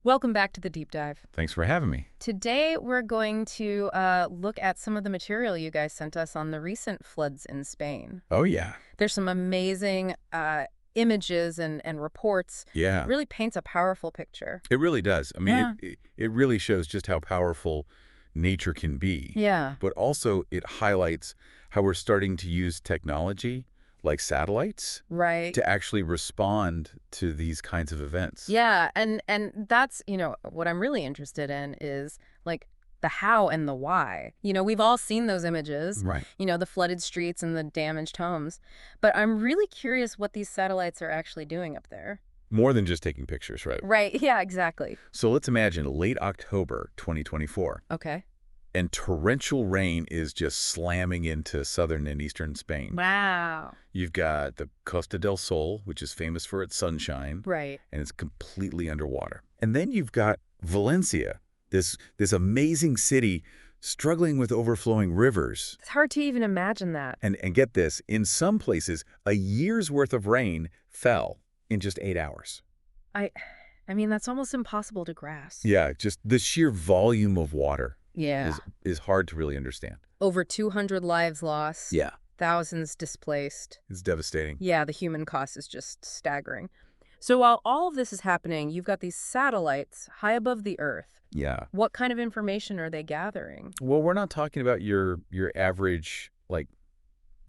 Welcome back to the deep dive. Thanks for having me. Today we're going to look at some of the material you guys sent us on the recent floods in Spain. Oh, yeah. There's some amazing images and reports. Yeah. It really paints a powerful picture. It really does. I mean, Yeah. it really shows just how powerful nature can be. Yeah. But also it highlights how we're starting to use technology like satellites Right. to actually respond to these kinds of events. Yeah, and that's, what I'm really interested in is like the how and the why. We've all seen those images, Right. the flooded streets and the damaged homes, but I'm really curious what these satellites are actually doing up there. More than just taking pictures, right? Right, yeah, exactly. So let's imagine late October 2024, Okay. and torrential rain is just slamming into southern and eastern Spain. Wow. You've got the Costa del Sol, which is famous for its sunshine. Right. And it's completely underwater. And then you've got Valencia, this amazing city struggling with overflowing rivers. It's hard to even imagine that. And get this, in some places, a year's worth of rain fell in just 8 hours. I mean, that's almost impossible to grasp. Yeah, just the sheer volume of water Yeah. is hard to really understand. Over 200 lives lost. Yeah. Thousands displaced. It's devastating. Yeah, the human cost is just staggering. So while all of this is happening, you've got these satellites high above the Earth. Yeah. What kind of information are they gathering? Well, we're not talking about your average, like,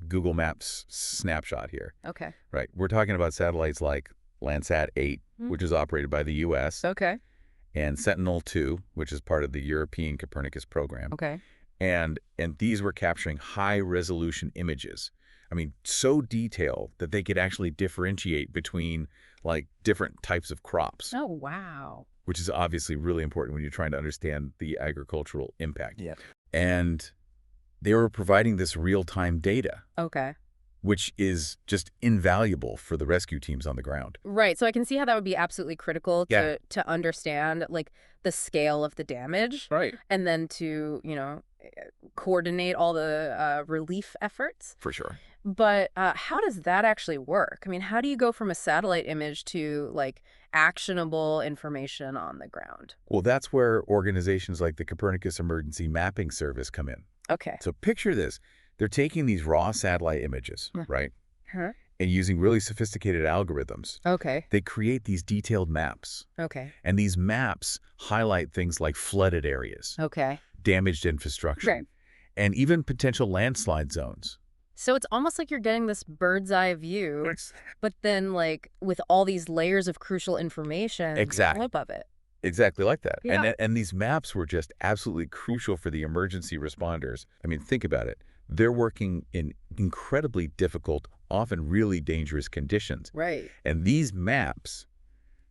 Google Maps snapshot here. Okay. Right. We're talking about satellites like Landsat-8, which is operated by the U.S., Okay. and Sentinel-2, which is part of the European Copernicus program. Okay. And these were capturing high-resolution images. I mean, so detailed that they could actually differentiate between, like, different types of crops, Oh, wow. which is obviously really important when you're trying to understand the agricultural impact. Yeah. And they were providing this real-time data, Okay. which is just invaluable for the rescue teams on the ground. Right. So I can see how that would be absolutely critical Yeah. to understand, like, the scale of the damage. Right. And then to, coordinate all the relief efforts. For sure. But how does that actually work? I mean, how do you go from a satellite image to, like, actionable information on the ground? Well, that's where organizations like the Copernicus Emergency Mapping Service come in. Okay. So picture this. They're taking these raw satellite images, Yeah. right? Huh? And using really sophisticated algorithms, Okay. they create these detailed maps. Okay. And these maps highlight things like flooded areas, Okay. damaged infrastructure, Right. and even potential landslide zones. So it's almost like you're getting this bird's eye view, but then, like, with all these layers of crucial information Exactly. on top of it. Exactly like that. Yeah. And these maps were just absolutely crucial for the emergency responders. I mean, think about it. They're working in incredibly difficult, often really dangerous conditions. Right. And these maps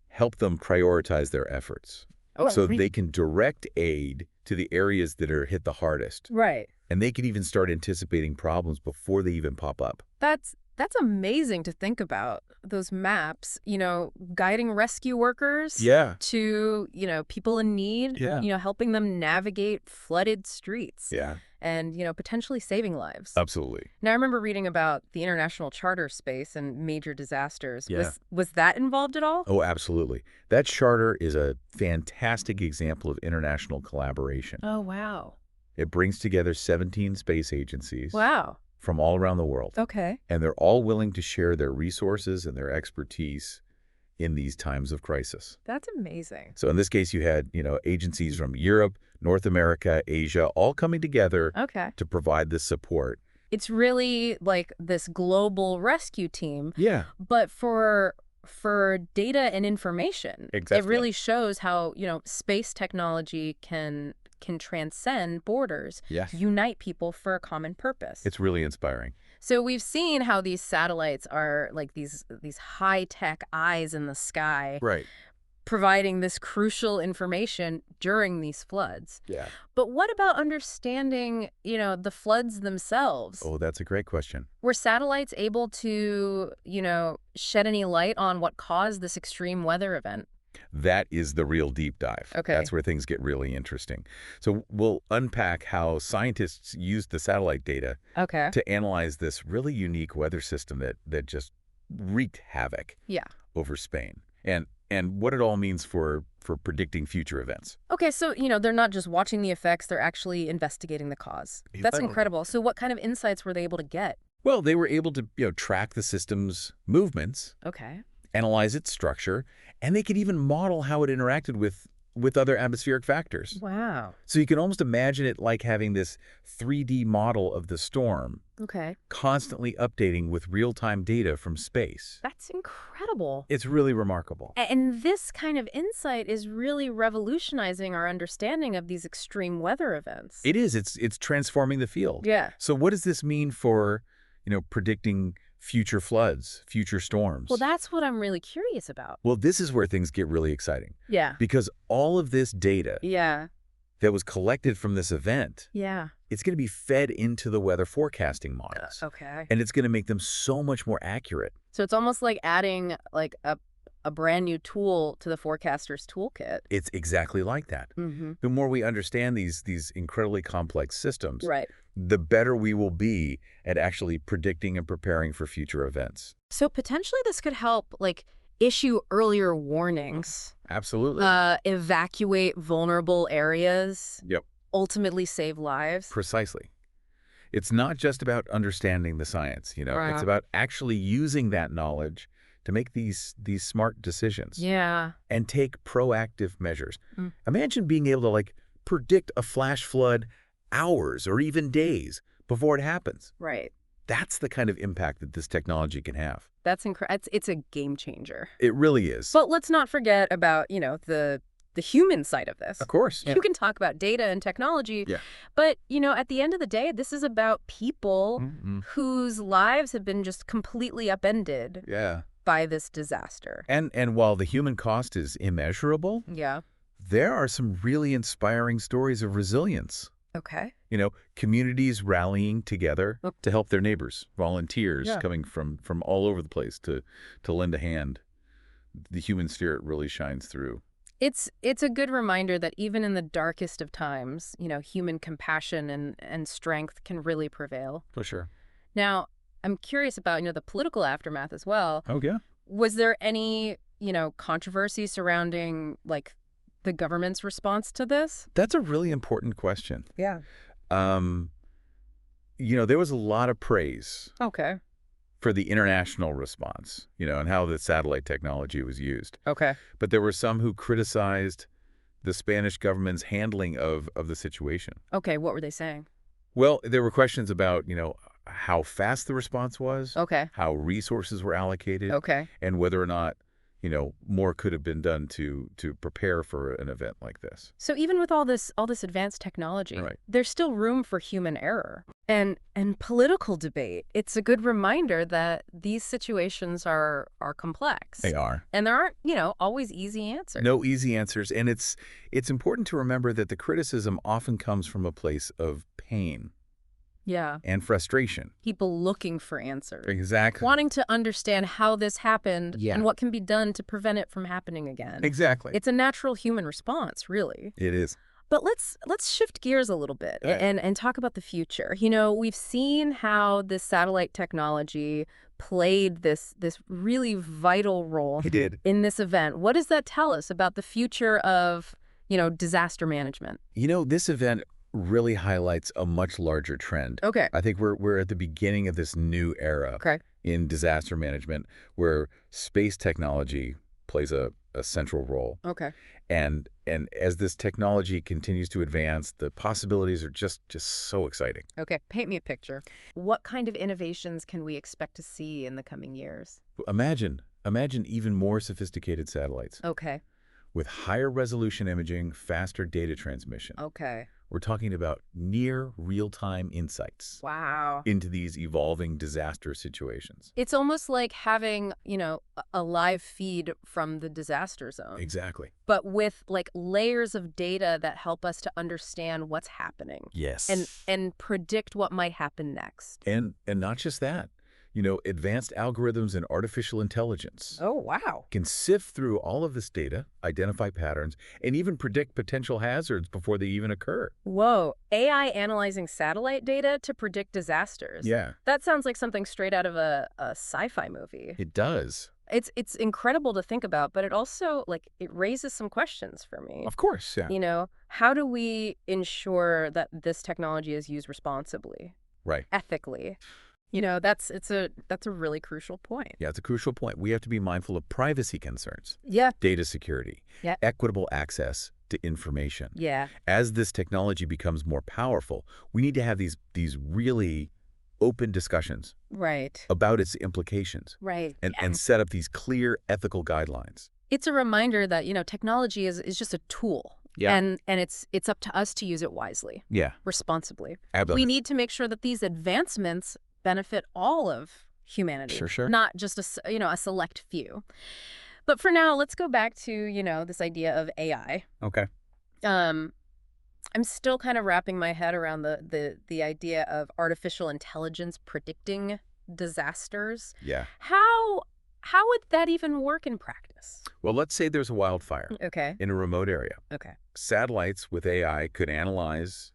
help them prioritize their efforts so they can direct aid to the areas that are hit the hardest. Right. And they can even start anticipating problems before they even pop up. That's amazing to think about. Those maps, guiding rescue workers Yeah. to, people in need, Yeah. helping them navigate flooded streets. Yeah, And, potentially saving lives. absolutely. Now, I remember reading about the international charter space and major disasters. Yeah. Was that involved at all? Oh, absolutely. That charter is a fantastic example of international collaboration. Oh, wow. It brings together 17 space agencies Wow. from all around the world. Okay. And they're all willing to share their resources and their expertise in these times of crisis. That's amazing. So in this case, you had, agencies from Europe, North America, Asia, all coming together Okay. to provide this support. It's really like this global rescue team, Yeah, but for data and information. Exactly. It really shows how, space technology can transcend borders, yeah. unite people for a common purpose. It's really inspiring. So we've seen how these satellites are like these high-tech eyes in the sky, Right. providing this crucial information during these floods. Yeah. But what about understanding, the floods themselves? Oh, that's a great question. Were satellites able to, shed any light on what caused this extreme weather event? That is the real deep dive. Okay. That's where things get really interesting. So we'll unpack how scientists used the satellite data Okay. to analyze this really unique weather system that just wreaked havoc Yeah. over Spain. And and what it all means for predicting future events. Okay, so, they're not just watching the effects, they're actually investigating the cause. That's Literally. incredible. So what kind of insights were they able to get? Well, they were able to, track the system's movements, Okay. analyze its structure, and they could even model how it interacted with other atmospheric factors. Wow. So you can almost imagine it like having this 3D model of the storm, Okay. constantly updating with real-time data from space. That's incredible. It's really remarkable. And this kind of insight is really revolutionizing our understanding of these extreme weather events. It is. It's transforming the field. Yeah. So what does this mean for, predicting future floods, future storms? Well, that's what I'm really curious about. Well, this is where things get really exciting. Yeah. Because all of this data Yeah. that was collected from this event, Yeah. it's going to be fed into the weather forecasting models. Okay. And it's going to make them so much more accurate. So it's almost like adding like a brand new tool to the forecaster's toolkit. It's exactly like that. Mm-hmm. The more we understand these incredibly complex systems, Right. the better we will be at actually predicting and preparing for future events. So potentially this could help like issue earlier warnings, Absolutely. evacuate vulnerable areas, Yep. ultimately save lives. Precisely. It's not just about understanding the science, Right. It's about actually using that knowledge to make these smart decisions Yeah. and take proactive measures. Mm. Imagine being able to predict a flash flood hours or even days before it happens. Right. That's the kind of impact that this technology can have. That's incredible. It's a game changer. It really is. But let's not forget about, the human side of this. Of course. You can talk about data and technology, Yeah. but, at the end of the day, this is about people whose lives have been just completely upended Yeah. by this disaster. And while the human cost is immeasurable, Yeah. there are some really inspiring stories of resilience. Okay. Communities rallying together to help their neighbors, volunteers Yeah. coming from all over the place to lend a hand. The human spirit really shines through. It's a good reminder that even in the darkest of times, human compassion and strength can really prevail. For sure. Now, I'm curious about, the political aftermath as well. Oh, yeah. Was there any, controversy surrounding, like, the government's response to this? That's a really important question. Yeah. There was a lot of praise Okay. for the international response, and how the satellite technology was used. Okay. But there were some who criticized the Spanish government's handling of the situation. Okay, what were they saying? Well, there were questions about, how fast the response was, Okay. how resources were allocated, Okay. and whether or not, more could have been done to prepare for an event like this. So even with all this advanced technology, Right. there's still room for human error and political debate. It's a good reminder that these situations are complex. They are. And there aren't, always easy answers. No easy answers, and it's important to remember that the criticism often comes from a place of pain Yeah. and frustration. People looking for answers. Exactly. Wanting to understand how this happened Yeah. and what can be done to prevent it from happening again. Exactly. It's a natural human response, really. It is. But let's shift gears a little bit All right. and talk about the future. We've seen how this satellite technology played this really vital role It did. in this event. What does that tell us about the future of, disaster management? This event really highlights a much larger trend. Okay. I think we're at the beginning of this new era Okay. in disaster management where space technology plays a central role. Okay. And as this technology continues to advance, the possibilities are just so exciting. Okay. Paint me a picture. What kind of innovations can we expect to see in the coming years? Imagine even more sophisticated satellites Okay. with higher resolution imaging, faster data transmission. Okay. We're talking about near real-time insights Wow. into these evolving disaster situations. It's almost like having, a live feed from the disaster zone. Exactly. But with like layers of data that help us to understand what's happening Yes. and predict what might happen next. And not just that. Advanced algorithms and artificial intelligence Oh, wow. can sift through all of this data, identify patterns, and even predict potential hazards before they even occur. Whoa. AI analyzing satellite data to predict disasters. Yeah, That sounds like something straight out of a sci-fi movie. it does. it's incredible to think about, but it also, like, it raises some questions for me. Of course, yeah. How do we ensure that this technology is used responsibly, Right. ethically? That's a really crucial point. Yeah, it's a crucial point. We have to be mindful of privacy concerns, Yeah. data security, Yeah. equitable access to information. Yeah. As this technology becomes more powerful, we need to have these really open discussions Right. about its implications Right. and set up these clear ethical guidelines. It's a reminder that, technology is just a tool. Yeah. And it's up to us to use it wisely, Yeah. responsibly. Absolutely. We need to make sure that these advancements benefit all of humanity. Sure. Not just a select few. But for now, let's go back to, this idea of AI. Okay. I'm still kind of wrapping my head around the idea of artificial intelligence predicting disasters. Yeah. How would that even work in practice? Well, let's say there's a wildfire Okay. in a remote area. Okay. Satellites with AI could analyze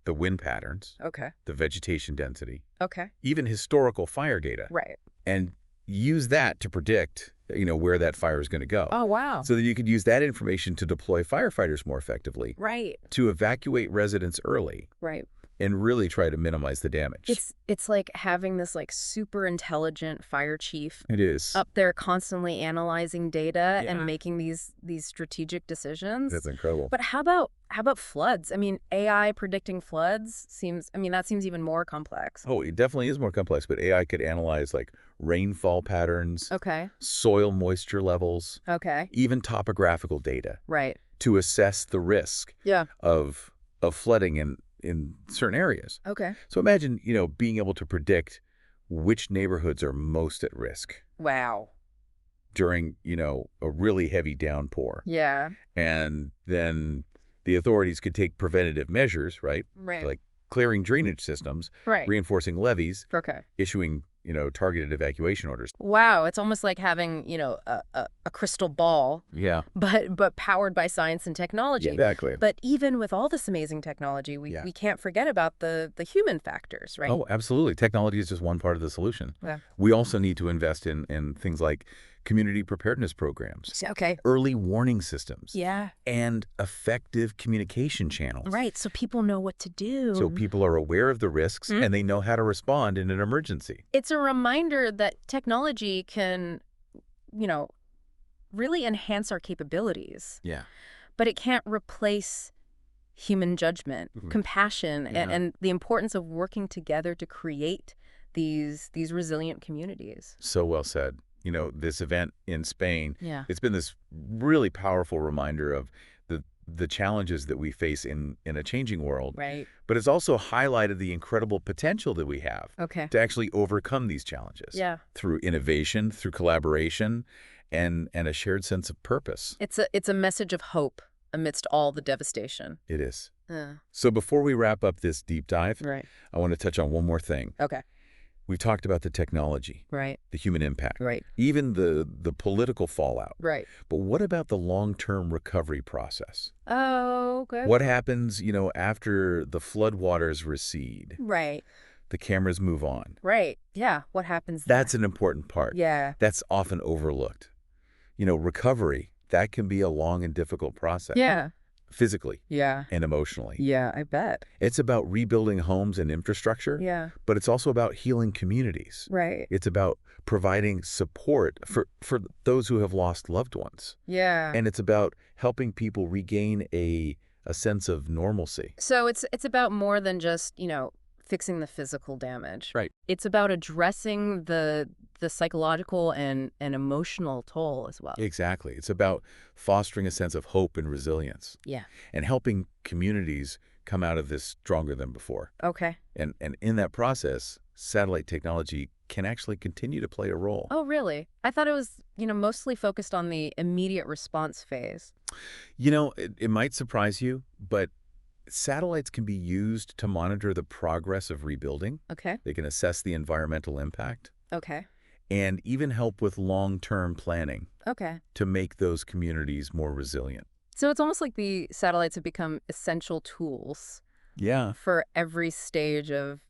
the wind patterns, Okay. the vegetation density, Okay. even historical fire data, Right. and use that to predict, where that fire is going to go. Oh, wow. So that you could use that information to deploy firefighters more effectively, Right. to evacuate residents early, Right. and really try to minimize the damage. It's like having this super intelligent fire chief It is. up there constantly analyzing data Yeah. and making these strategic decisions. That's incredible. But how about floods? I mean, AI predicting floods that seems even more complex. Oh, it definitely is more complex, but AI could analyze rainfall patterns, Okay. soil moisture levels, Okay. even topographical data Right. to assess the risk Yeah. of flooding in certain areas. Okay. So imagine, being able to predict which neighborhoods are most at risk Wow. during, a really heavy downpour. Yeah. And then the authorities could take preventative measures, right? Right. Like clearing drainage systems, Right. reinforcing levees, Okay. issuing, targeted evacuation orders. Wow, it's almost like having, a crystal ball, Yeah. but powered by science and technology. Exactly. But even with all this amazing technology, we can't forget about the human factors, right? Oh, absolutely. Technology is just one part of the solution. Yeah. We also need to invest in things like community preparedness programs, Okay. early warning systems, Yeah. and effective communication channels. Right, so people know what to do. So people are aware of the risks and they know how to respond in an emergency. It's a reminder that technology can, really enhance our capabilities. Yeah. But it can't replace human judgment, compassion, and the importance of working together to create these resilient communities. So well said. This event in Spain, Yeah. it's been this really powerful reminder of the challenges that we face in a changing world. Right. But it's also highlighted the incredible potential that we have Okay. to actually overcome these challenges. Yeah. Through innovation, through collaboration, and a shared sense of purpose. It's a message of hope amidst all the devastation. It is. Yeah. So before we wrap up this deep dive, Right. I want to touch on one more thing. Okay. We've talked about the technology, Right. the human impact, Right. even the political fallout. Right. But what about the long-term recovery process? Oh, good. What happens, after the floodwaters recede? Right. The cameras move on. Right. Yeah. What happens That's then? an important part. Yeah. That's often overlooked. Recovery, that can be a long and difficult process. Yeah. Physically Yeah. and emotionally. Yeah, I bet. It's about rebuilding homes and infrastructure, Yeah. but it's also about healing communities. Right. It's about providing support for those who have lost loved ones. Yeah. And it's about helping people regain a sense of normalcy. So it's about more than just, fixing the physical damage. Right. It's about addressing the psychological and emotional toll as well. Exactly. It's about fostering a sense of hope and resilience Yeah. and helping communities come out of this stronger than before. Okay. And in that process, satellite technology can actually continue to play a role. Oh, really? I thought it was, mostly focused on the immediate response phase. It might surprise you, but satellites can be used to monitor the progress of rebuilding. Okay. They can assess the environmental impact Okay. and even help with long-term planning Okay. to make those communities more resilient. So it's almost like the satellites have become essential tools Yeah. for every stage of,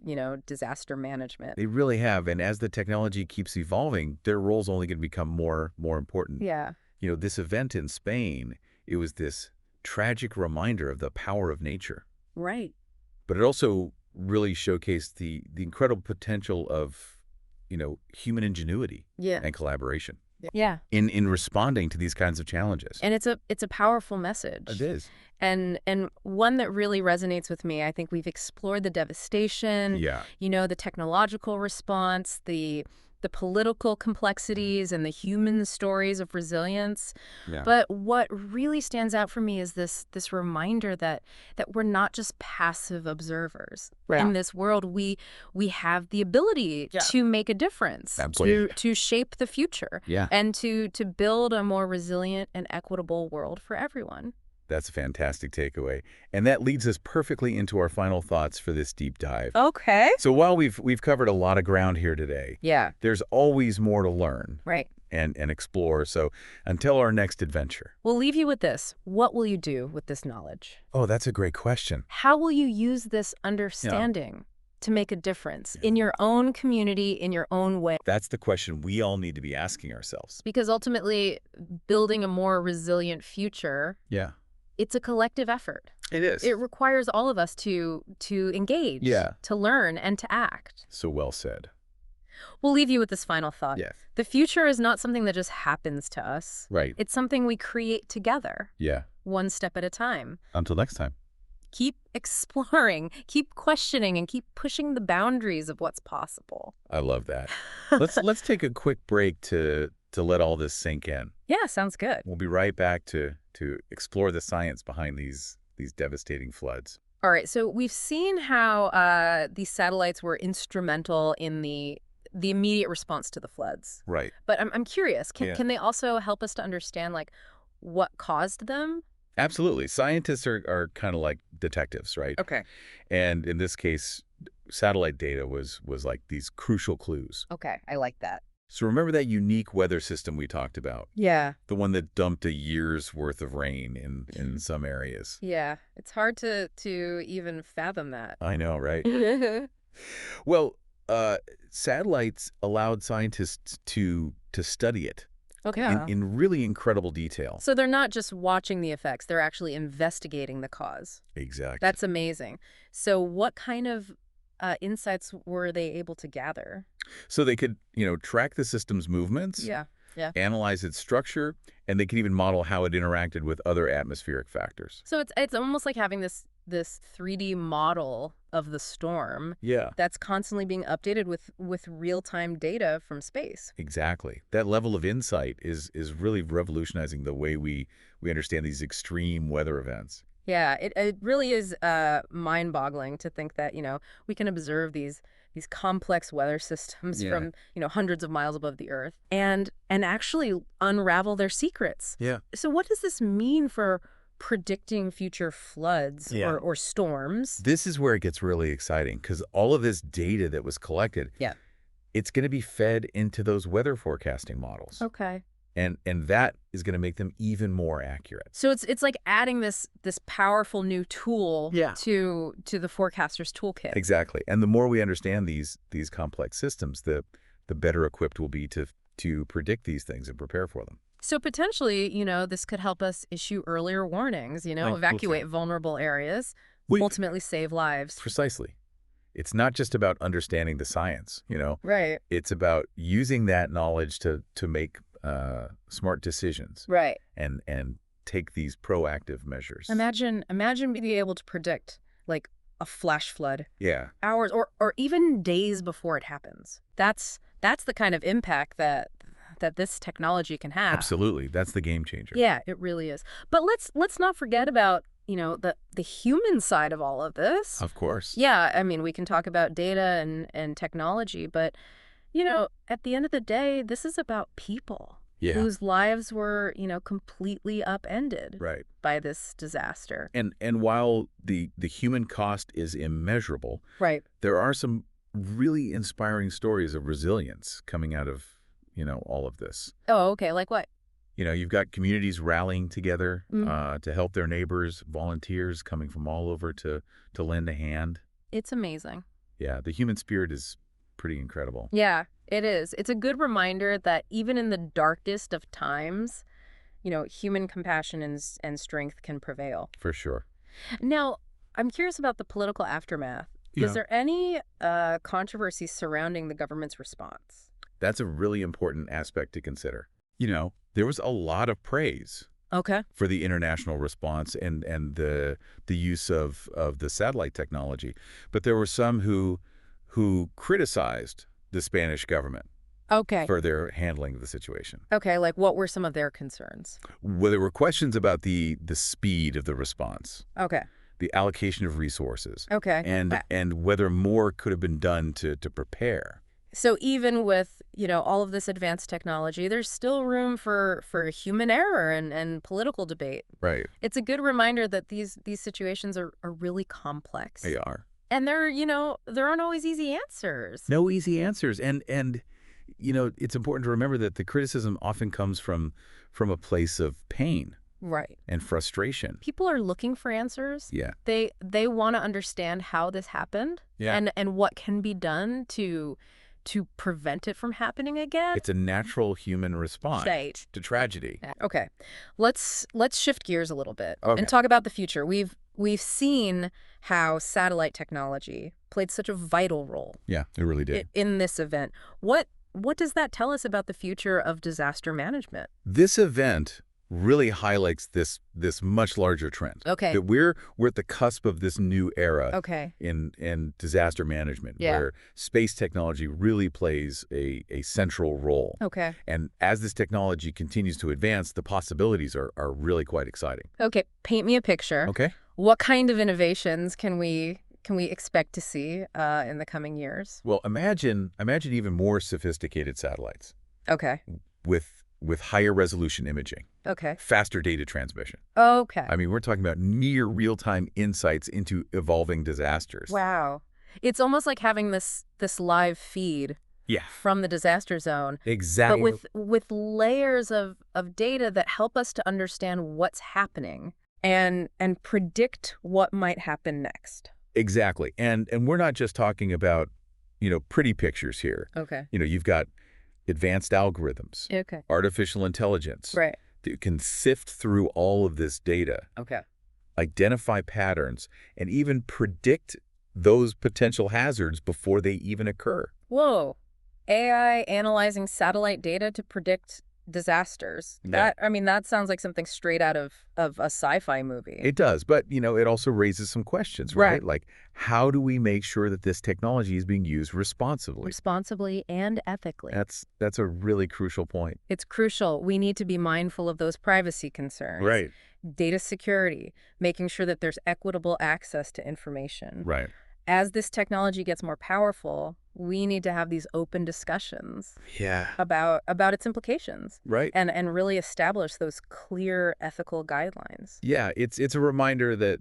disaster management. They really have. And as the technology keeps evolving, their role's only going to become more important. Yeah. This event in Spain, it was this tragic reminder of the power of nature. Right. But it also really showcased the incredible potential of, human ingenuity Yeah. and collaboration Yeah. in responding to these kinds of challenges. And it's a powerful message. It is. And one that really resonates with me. I think we've explored the devastation, Yeah. the technological response, the political complexities and the human stories of resilience. Yeah. But what really stands out for me is this reminder that we're not just passive observers. Right. In this world, we have the ability to make a difference, Absolutely. to shape the future, Yeah. and to build a more resilient and equitable world for everyone. That's a fantastic takeaway. And that leads us perfectly into our final thoughts for this deep dive. Okay. So while we've covered a lot of ground here today, Yeah. there's always more to learn Right. and explore. So until our next adventure. We'll leave you with this. What will you do with this knowledge? Oh, that's a great question. How will you use this understanding to make a difference in your own community, in your own way? That's the question we all need to be asking ourselves. Because ultimately, building a more resilient future, Yeah. it's a collective effort. It is. It requires all of us to engage, to learn, and to act. So well said. We'll leave you with this final thought. Yes. The future is not something that just happens to us. Right. It's something we create together, Yeah. one step at a time. Until next time. Keep exploring, keep questioning, and keep pushing the boundaries of what's possible. I love that. Let's take a quick break to let all this sink in. Yeah, sounds good. We'll be right back to explore the science behind these devastating floods. All right, so we've seen how these satellites were instrumental in the immediate response to the floods. Right. But I'm curious, can they also help us to understand, what caused them? Absolutely. Scientists are kind of like detectives, right? Okay. And in this case, satellite data was like these crucial clues. Okay, I like that. So remember that unique weather system we talked about? Yeah. The one that dumped a year's worth of rain in some areas. Yeah, it's hard to even fathom that. I know, right? Well, satellites allowed scientists to study it. Okay. In really incredible detail. So they're not just watching the effects, they're actually investigating the cause. Exactly. That's amazing. So what kind of insights were they able to gather? So they could, track the system's movements, Yeah. analyze its structure, and they could even model how it interacted with other atmospheric factors. So it's almost like having this 3D model of the storm. Yeah. That's constantly being updated with real-time data from space. Exactly. That level of insight is really revolutionizing the way we understand these extreme weather events. Yeah, it really is mind-boggling to think that, we can observe these complex weather systems from, hundreds of miles above the Earth and actually unravel their secrets. Yeah. So what does this mean for predicting future floods or storms? This is where it gets really exciting because all of this data that was collected, it's going to be fed into those weather forecasting models. Okay. And that is going to make them even more accurate. So it's like adding this powerful new tool to the forecaster's toolkit. Exactly. And the more we understand these complex systems, the better equipped we'll be to predict these things and prepare for them. So potentially, this could help us issue earlier warnings, evacuate vulnerable areas, ultimately save lives. Precisely. It's not just about understanding the science, Right. It's about using that knowledge to make smart decisions. Right. And take these proactive measures. Imagine being able to predict a flash flood. Yeah. Hours or even days before it happens. That's the kind of impact that this technology can have. Absolutely. That's the game changer. Yeah, it really is. But let's not forget about, the human side of all of this. Of course. Yeah, I mean, we can talk about data and technology, but at the end of the day, this is about people whose lives were, completely upended by this disaster. And while the human cost is immeasurable, there are some really inspiring stories of resilience coming out of, all of this. Oh, okay. Like what? You've got communities rallying together Mm. to help their neighbors, volunteers coming from all over to lend a hand. It's amazing. Yeah, the human spirit is pretty incredible. Yeah, it is. It's a good reminder that even in the darkest of times, human compassion and strength can prevail. For sure. Now, I'm curious about the political aftermath. Is Yeah. there any controversy surrounding the government's response? That's a really important aspect to consider. There was a lot of praise Okay. for the international response and the use of the satellite technology. But there were some who criticized the Spanish government Okay. for their handling of the situation. Okay, like what were some of their concerns? Well, there were questions about the speed of the response, Okay. the allocation of resources, Okay. and whether more could have been done to prepare. So even with, all of this advanced technology, there's still room for human error and political debate. Right. It's a good reminder that these situations are really complex. They are. And there aren't always easy answers. No easy answers. And it's important to remember that the criticism often comes from a place of pain Right. and frustration. People are looking for answers. Yeah. They want to understand how this happened. Yeah. And what can be done to prevent it from happening again. It's a natural human response Right. to tragedy. Okay. Let's shift gears a little bit Okay. and talk about the future. We've seen how satellite technology played such a vital role Yeah, it really did. in this event. What does that tell us about the future of disaster management? This event really highlights this much larger trend. Okay. That we're at the cusp of this new era Okay. in disaster management, Yeah. where space technology really plays a central role. Okay. And as this technology continues to advance, the possibilities are really quite exciting. Okay. Paint me a picture. Okay. What kind of innovations can we expect to see in the coming years? Well, imagine even more sophisticated satellites Okay. with higher resolution imaging, Okay. faster data transmission. Okay. I mean, we're talking about near real-time insights into evolving disasters. Wow. It's almost like having this live feed Yeah, from the disaster zone, exactly. but with layers of data that help us to understand what's happening and predict what might happen next. Exactly. And we're not just talking about, pretty pictures here. Okay. You've got advanced algorithms, Okay. artificial intelligence Right. that can sift through all of this data, Okay. identify patterns, and even predict those potential hazards before they even occur. Whoa. AI analyzing satellite data to predict disasters. Yeah. That sounds like something straight out of a sci-fi movie. It does, but, it also raises some questions, right? Right. Like, how do we make sure that this technology is being used responsibly? Responsibly and ethically. That's a really crucial point. It's crucial. We need to be mindful of those privacy concerns. Data security, making sure that there's equitable access to information. Right. As this technology gets more powerful, we need to have these open discussions Yeah. about its implications Right. and really establish those clear ethical guidelines. Yeah, it's a reminder that,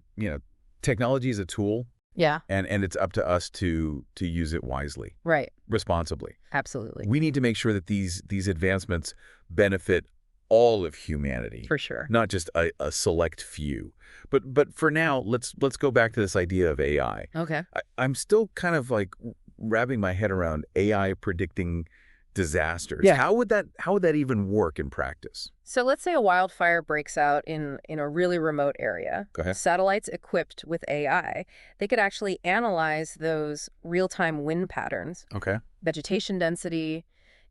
technology is a tool, Yeah, and it's up to us to use it wisely, right. responsibly. Absolutely. We need to make sure that these advancements benefit all of humanity, For sure. not just a select few. But for now, let's go back to this idea of AI. Okay. I'm still kind of like wrapping my head around AI predicting disasters. Yeah. How would that even work in practice? So let's say a wildfire breaks out in a really remote area. Go ahead. Satellites equipped with AI, they could actually analyze those real-time wind patterns, Okay. vegetation density,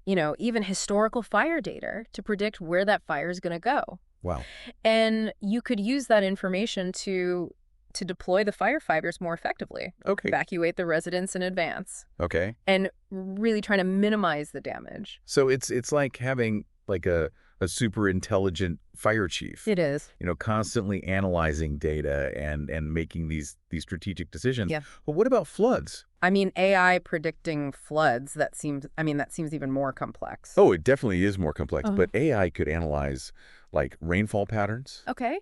even historical fire data to predict where that fire is going to go. Wow. And you could use that information to deploy the firefighters more effectively, Okay. evacuate the residents in advance, Okay. and really trying to minimize the damage. So it's like having like a super intelligent fire chief, It is. constantly analyzing data and making these strategic decisions. Yeah. But what about floods? AI predicting floods, that seems even more complex. Oh, it definitely is more complex, Uh-huh. but AI could analyze like rainfall patterns, Okay.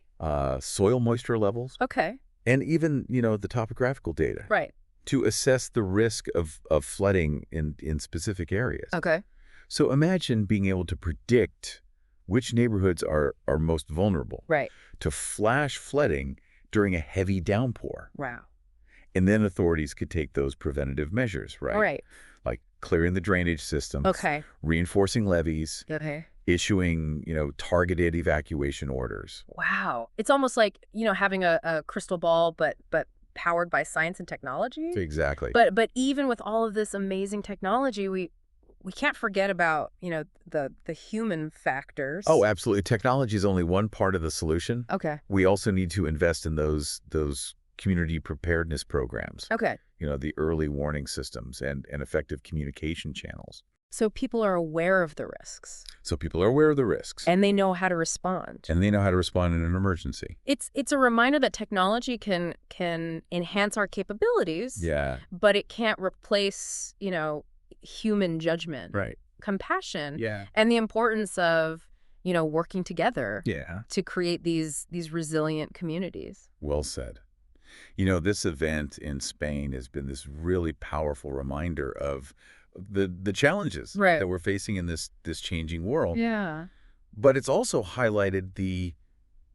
soil moisture levels, Okay. and even, the topographical data Right. to assess the risk of flooding in specific areas. Okay. So imagine being able to predict which neighborhoods are most vulnerable, Right. to flash flooding during a heavy downpour. Wow. And then authorities could take those preventative measures, All right? right. Like clearing the drainage systems, Okay. reinforcing levees, Okay. issuing, targeted evacuation orders. Wow. It's almost like, having a crystal ball, but powered by science and technology. Exactly. But even with all of this amazing technology, we can't forget about, the human factors. Oh, absolutely. Technology is only one part of the solution. Okay. We also need to invest in those community preparedness programs. Okay. The early warning systems and effective communication channels. So people are aware of the risks. So people are aware of the risks. And they know how to respond. And they know how to respond in an emergency. It's a reminder that technology can enhance our capabilities. Yeah. But it can't replace, human judgment. Right. Compassion. Yeah. And the importance of, working together. Yeah. To create these resilient communities. Well said. This event in Spain has been this really powerful reminder of the challenges Right. that we're facing in this changing world. Yeah. But it's also highlighted the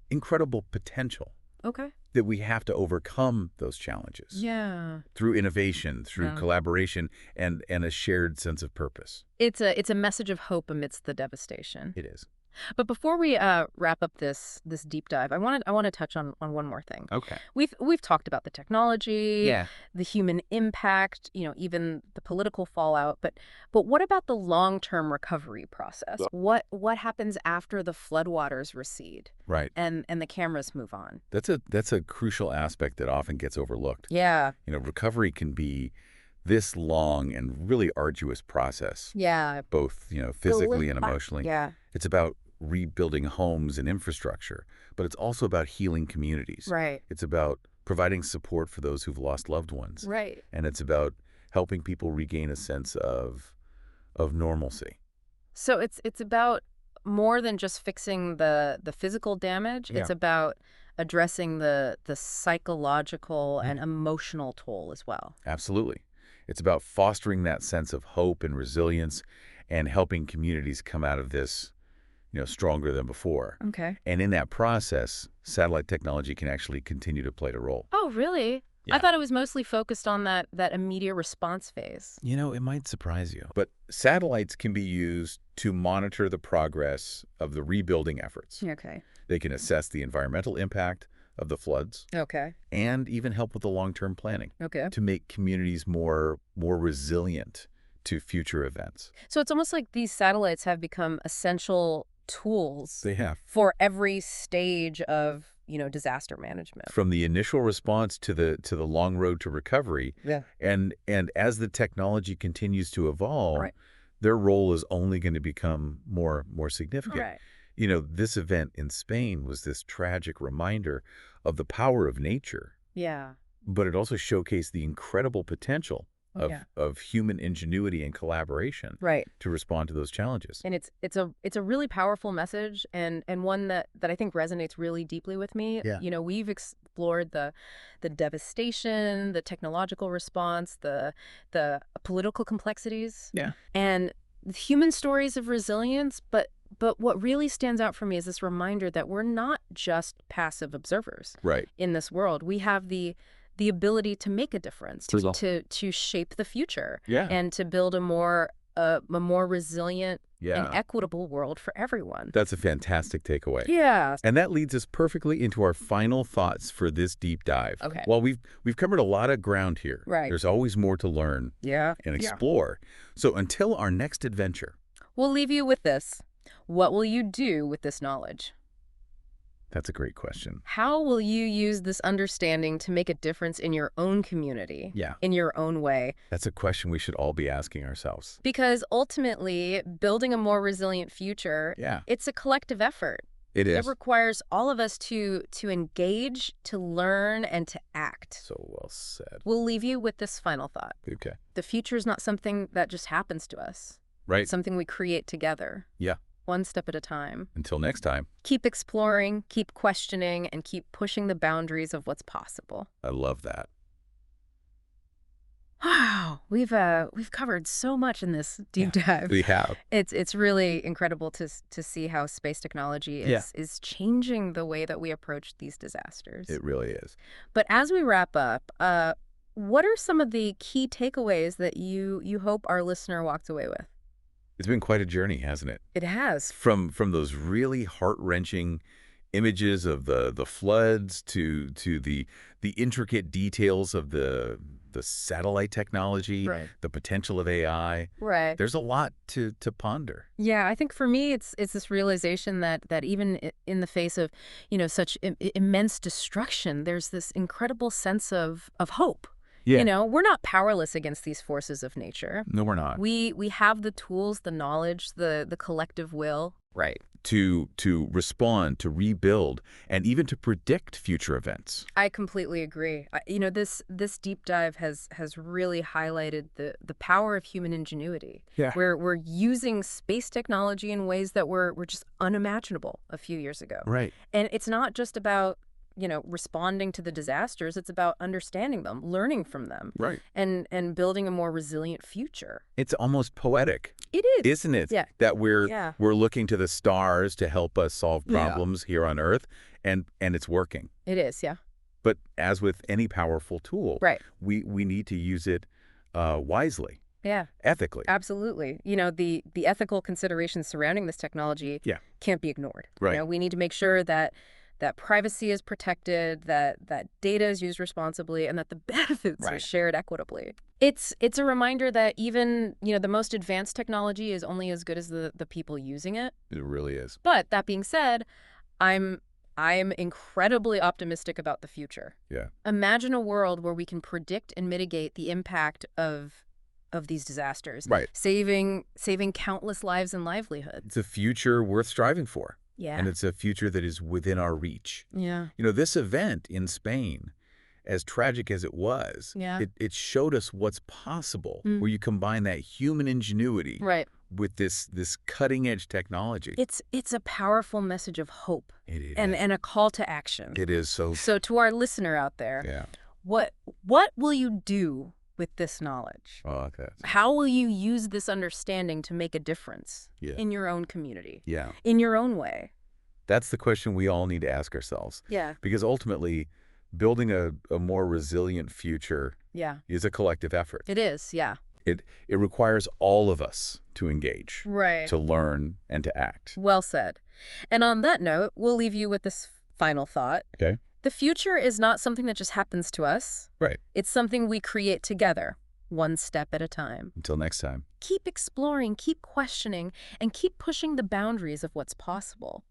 incredible potential Okay. that we have to overcome those challenges. Yeah. Through innovation, through Yeah. collaboration, and a shared sense of purpose. It's a message of hope amidst the devastation. It is. But before we wrap up this deep dive, I want to touch on one more thing. Okay. We've talked about the technology, Yeah. the human impact, even the political fallout. But what about the long-term recovery process? What happens after the floodwaters recede? Right. And the cameras move on? That's a crucial aspect that often gets overlooked. Yeah. Recovery can be this long and really arduous process. Yeah. Both, physically and emotionally. Yeah. It's about rebuilding homes and infrastructure, but it's also about healing communities. Right. It's about providing support for those who've lost loved ones. Right. And it's about helping people regain a sense of normalcy. So it's about more than just fixing the physical damage. Yeah. It's about addressing the psychological and emotional toll as well. Absolutely. It's about fostering that sense of hope and resilience and helping communities come out of this stronger than before. Okay. And in that process, satellite technology can actually continue to play a role. Oh, really? Yeah. I thought it was mostly focused on that immediate response phase. It might surprise you. But satellites can be used to monitor the progress of the rebuilding efforts. Okay. They can assess the environmental impact of the floods Okay. and even help with the long-term planning Okay. to make communities more resilient to future events. So it's almost like these satellites have become essential tools They have. for every stage of, disaster management. From the initial response to the long road to recovery, Yeah. and as the technology continues to evolve, Right. their role is only going to become more significant. Right. This event in Spain was this tragic reminder of the power of nature, Yeah. but it also showcased the incredible potential of human ingenuity and collaboration Right. to respond to those challenges. And it's a really powerful message and one that I think resonates really deeply with me. Yeah. We've explored the devastation, the technological response, the political complexities. Yeah. And human stories of resilience, but what really stands out for me is this reminder that we're not just passive observers Right. in this world. We have the ability to make a difference, to shape the future, Yeah. and to build a more resilient Yeah. and equitable world for everyone. That's a fantastic takeaway. Yeah. And that leads us perfectly into our final thoughts for this deep dive. Okay. Well, we've covered a lot of ground here. Right. There's always more to learn Yeah. and explore. So until our next adventure. We'll leave you with this. What will you do with this knowledge? That's a great question. How will you use this understanding to make a difference in your own community? Yeah. In your own way? That's a question we should all be asking ourselves. Because ultimately, building a more resilient future, Yeah. it's a collective effort. It is. It requires all of us to engage, to learn, and to act. So well said. We'll leave you with this final thought. Okay. The future is not something that just happens to us. Right. It's something we create together. Yeah. One step at a time. Until next time. Keep exploring, keep questioning, and keep pushing the boundaries of what's possible. I love that. Wow, we've covered so much in this deep Yeah, dive. we have. It's really incredible to see how space technology Yeah, is changing the way that we approach these disasters. it really is. But as we wrap up, what are some of the key takeaways that you hope our listener walked away with? It's been quite a journey, hasn't it? It has. From those really heart-wrenching images of the floods to the intricate details of the satellite technology, Right. the potential of AI. Right. There's a lot to ponder. Yeah, I think for me it's this realization that even in the face of, such immense destruction, there's this incredible sense of hope. Yeah. We're not powerless against these forces of nature. No, we're not. We have the tools, the knowledge, the collective will. Right. To respond, to rebuild, and even to predict future events. I completely agree. This deep dive has really highlighted the power of human ingenuity. Yeah. We're using space technology in ways that were just unimaginable a few years ago. Right. And it's not just about responding to the disasters. It's about understanding them, learning from them, Right. and building a more resilient future. It's almost poetic. It is. Isn't it? Yeah. That we're Yeah. we're looking to the stars to help us solve problems here on Earth, and it's working. It is, yeah. But as with any powerful tool, Right. we need to use it wisely, Yeah. ethically. Absolutely. The ethical considerations surrounding this technology Yeah. can't be ignored. Right. We need to make sure that privacy is protected, that data is used responsibly, and that the benefits are shared equitably. It's a reminder that even, the most advanced technology is only as good as the people using it. It really is. But that being said, I'm incredibly optimistic about the future. Yeah. Imagine a world where we can predict and mitigate the impact of these disasters, Right. saving countless lives and livelihoods. It's a future worth striving for. Yeah. And it's a future that is within our reach. Yeah. This event in Spain, as tragic as it was, Yeah. it showed us what's possible, where you combine that human ingenuity Right. with this cutting-edge technology. It's a powerful message of hope It is. and a call to action. It is so. So to our listener out there, Yeah. what will you do with this knowledge? Oh, okay. How will you use this understanding to make a difference Yeah. in your own community, Yeah. in your own way? That's the question we all need to ask ourselves. Yeah. Because ultimately, building a more resilient future Yeah. is a collective effort. It is. Yeah. It requires all of us to engage, Right. to learn, and to act. Well said. And on that note, we'll leave you with this final thought. Okay? The future is not something that just happens to us. Right. It's something we create together, one step at a time. Until next time. Keep exploring, keep questioning, and keep pushing the boundaries of what's possible.